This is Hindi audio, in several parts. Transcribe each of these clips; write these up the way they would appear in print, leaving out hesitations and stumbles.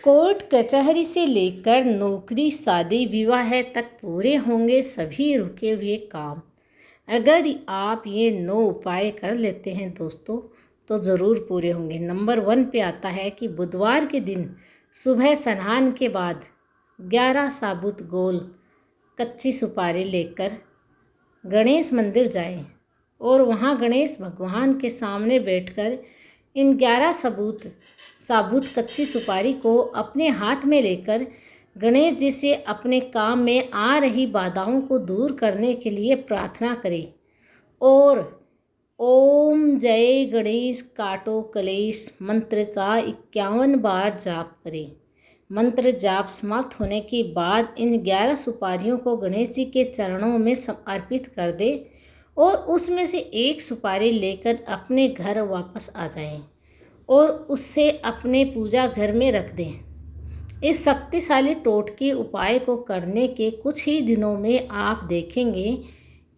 कोर्ट कचहरी से लेकर नौकरी शादी विवाह तक पूरे होंगे सभी रुके हुए काम। अगर आप ये 9 उपाय कर लेते हैं दोस्तों तो ज़रूर पूरे होंगे। नंबर 1 पे आता है कि बुधवार के दिन सुबह स्नान के बाद 11 साबुत गोल कच्ची सुपारी लेकर गणेश मंदिर जाएं और वहां गणेश भगवान के सामने बैठकर इन 11 साबुत कच्ची सुपारी को अपने हाथ में लेकर गणेश जी से अपने काम में आ रही बाधाओं को दूर करने के लिए प्रार्थना करें और ओम जय गणेश काटो कलेश मंत्र का 51 बार जाप करें। मंत्र जाप समाप्त होने के बाद इन 11 सुपारियों को गणेश जी के चरणों में समर्पित कर दें और उसमें से एक सुपारी लेकर अपने घर वापस आ जाएं और उससे अपने पूजा घर में रख दें। इस शक्तिशाली टोटके उपाय को करने के कुछ ही दिनों में आप देखेंगे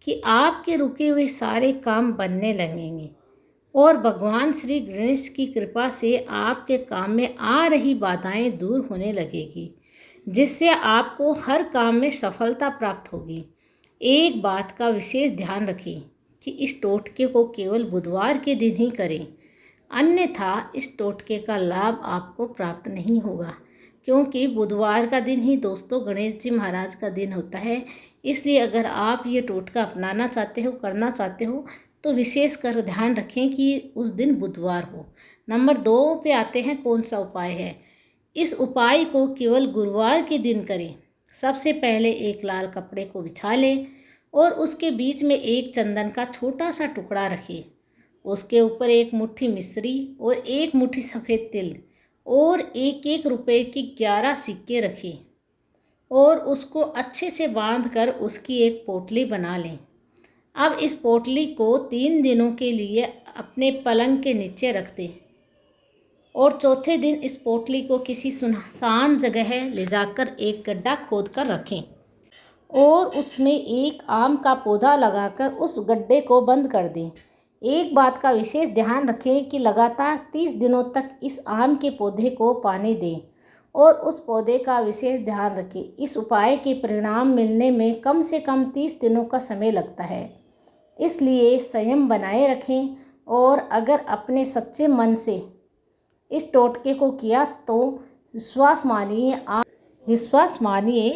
कि आपके रुके हुए सारे काम बनने लगेंगे और भगवान श्री गणेश की कृपा से आपके काम में आ रही बाधाएं दूर होने लगेगी, जिससे आपको हर काम में सफलता प्राप्त होगी। एक बात का विशेष ध्यान रखें कि इस टोटके को केवल बुधवार के दिन ही करें, अन्यथा इस टोटके का लाभ आपको प्राप्त नहीं होगा, क्योंकि बुधवार का दिन ही दोस्तों गणेश जी महाराज का दिन होता है। इसलिए अगर आप ये टोटका अपनाना चाहते हो, करना चाहते हो, तो विशेष कर ध्यान रखें कि उस दिन बुधवार हो। नंबर 2 पे आते हैं कौन सा उपाय है। इस उपाय को केवल गुरुवार के दिन करें। सबसे पहले एक लाल कपड़े को बिछा लें और उसके बीच में एक चंदन का छोटा सा टुकड़ा रखें। उसके ऊपर एक मुट्ठी मिश्री और एक मुट्ठी सफ़ेद तिल और एक रुपए की 11 सिक्के रखें और उसको अच्छे से बांधकर उसकी एक पोटली बना लें। अब इस पोटली को 3 दिनों के लिए अपने पलंग के नीचे रख दें और चौथे दिन इस पोटली को किसी सुनसान जगह ले जाकर एक गड्ढा खोद कर रखें और उसमें एक आम का पौधा लगाकर उस गड्ढे को बंद कर दें। एक बात का विशेष ध्यान रखें कि लगातार 30 दिनों तक इस आम के पौधे को पानी दें और उस पौधे का विशेष ध्यान रखें। इस उपाय के परिणाम मिलने में कम से कम 30 दिनों का समय लगता है, इसलिए संयम बनाए रखें और अगर अपने सच्चे मन से इस टोटके को किया तो विश्वास मानिए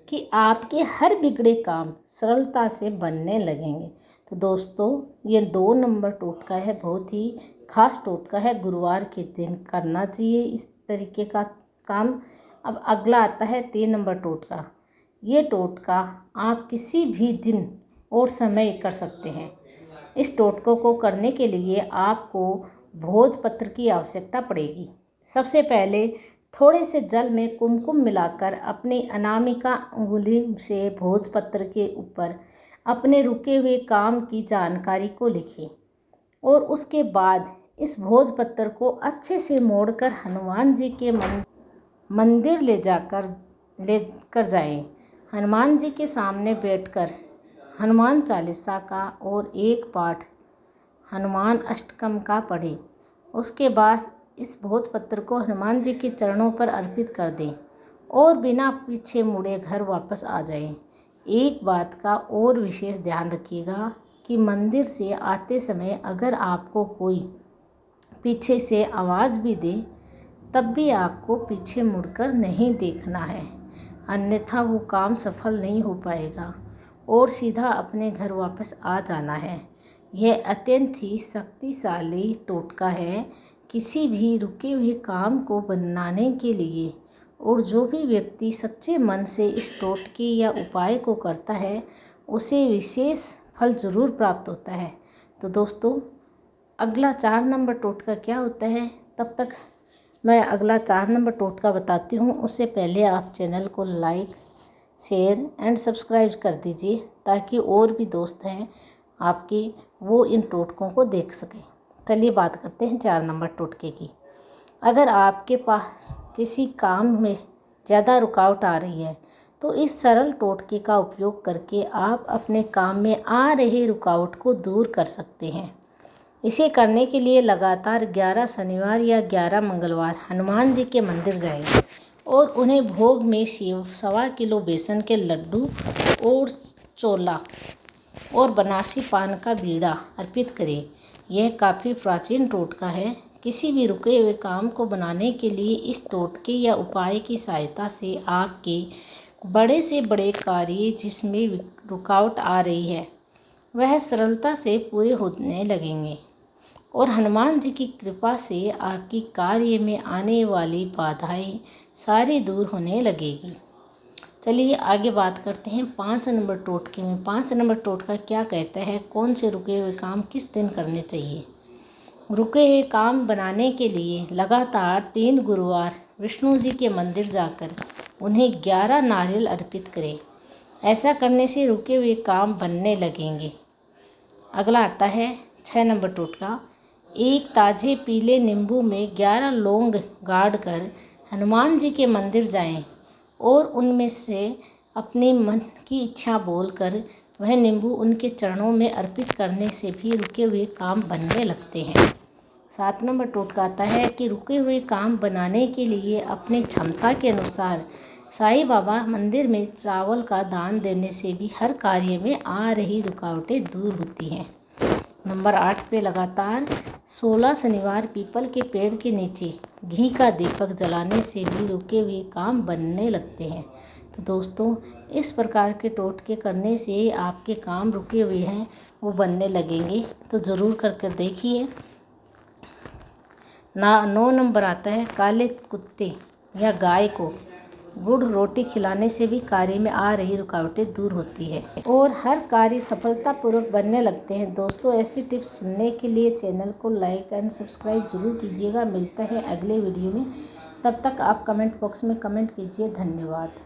कि आपके हर बिगड़े काम सरलता से बनने लगेंगे। तो दोस्तों ये 2 नंबर टोटका है, बहुत ही खास टोटका है, गुरुवार के दिन करना चाहिए इस तरीके का काम। अब अगला आता है 3 नंबर टोटका। ये टोटका आप किसी भी दिन और समय कर सकते हैं। इस टोटकों को करने के लिए आपको भोजपत्र की आवश्यकता पड़ेगी। सबसे पहले थोड़े से जल में कुमकुम मिलाकर अपनी अनामिका उंगली से भोजपत्र के ऊपर अपने रुके हुए काम की जानकारी को लिखें और उसके बाद इस भोजपत्र को अच्छे से मोड़कर हनुमान जी के मंदिर ले कर जाएं। हनुमान जी के सामने बैठकर हनुमान चालीसा का और एक पाठ हनुमान अष्टकम का पढ़ें। उसके बाद इस भोजपत्र को हनुमान जी के चरणों पर अर्पित कर दें और बिना पीछे मुड़े घर वापस आ जाएं। एक बात का और विशेष ध्यान रखिएगा कि मंदिर से आते समय अगर आपको कोई पीछे से आवाज़ भी दे तब भी आपको पीछे मुड़कर नहीं देखना है, अन्यथा वो काम सफल नहीं हो पाएगा और सीधा अपने घर वापस आ जाना है। यह अत्यंत ही शक्तिशाली टोटका है किसी भी रुके हुए काम को बनाने के लिए, और जो भी व्यक्ति सच्चे मन से इस टोटके या उपाय को करता है उसे विशेष फल ज़रूर प्राप्त होता है। तो दोस्तों अगला 4 नंबर टोटका क्या होता है, तब तक मैं अगला 4 नंबर टोटका बताती हूँ। उससे पहले आप चैनल को लाइक शेयर एंड सब्सक्राइब कर दीजिए ताकि और भी दोस्त हैं आपके वो इन टोटकों को देख सकें। चलिए बात करते हैं 4 नंबर टोटके की। अगर आपके पास किसी काम में ज़्यादा रुकावट आ रही है तो इस सरल टोटके का उपयोग करके आप अपने काम में आ रही रुकावट को दूर कर सकते हैं। इसे करने के लिए लगातार 11 शनिवार या 11 मंगलवार हनुमान जी के मंदिर जाएं और उन्हें भोग में 1.25 किलो बेसन के लड्डू और चोला और बनारसी पान का बीड़ा अर्पित करें। यह काफ़ी प्राचीन टोटका है। किसी भी रुके हुए काम को बनाने के लिए इस टोटके या उपाय की सहायता से आपके बड़े से बड़े कार्य जिसमें रुकावट आ रही है वह सरलता से पूरे होने लगेंगे और हनुमान जी की कृपा से आपकी कार्य में आने वाली बाधाएं सारी दूर होने लगेगी। चलिए आगे बात करते हैं 5 नंबर टोटके में। 5 नंबर टोटका क्या कहता है, कौन से रुके हुए काम किस दिन करने चाहिए। रुके हुए काम बनाने के लिए लगातार 3 गुरुवार विष्णु जी के मंदिर जाकर उन्हें 11 नारियल अर्पित करें। ऐसा करने से रुके हुए काम बनने लगेंगे। अगला आता है 6 नंबर टोटका। एक ताजे पीले नींबू में 11 लौंग गाड़ कर हनुमान जी के मंदिर जाएं और उनमें से अपने मन की इच्छा बोलकर वह नींबू उनके चरणों में अर्पित करने से भी रुके हुए काम बनने लगते हैं। 7 नंबर टोटका आता है कि रुके हुए काम बनाने के लिए अपनी क्षमता के अनुसार साईं बाबा मंदिर में चावल का दान देने से भी हर कार्य में आ रही रुकावटें दूर होती हैं। नंबर 8 पे लगातार 16 शनिवार पीपल के पेड़ के नीचे घी का दीपक जलाने से भी रुके हुए काम बनने लगते हैं। तो दोस्तों, इस प्रकार के टोटके करने से आपके काम रुके हुए हैं वो बनने लगेंगे, तो ज़रूर करके देखिए। 9 नंबर आता है काले कुत्ते या गाय को गुड़ रोटी खिलाने से भी कार्य में आ रही रुकावटें दूर होती है और हर कार्य सफलतापूर्वक बनने लगते हैं। दोस्तों, ऐसी टिप्स सुनने के लिए चैनल को लाइक एंड सब्सक्राइब जरूर कीजिएगा। मिलता है अगले वीडियो में, तब तक आप कमेंट बॉक्स में कमेंट कीजिए। धन्यवाद।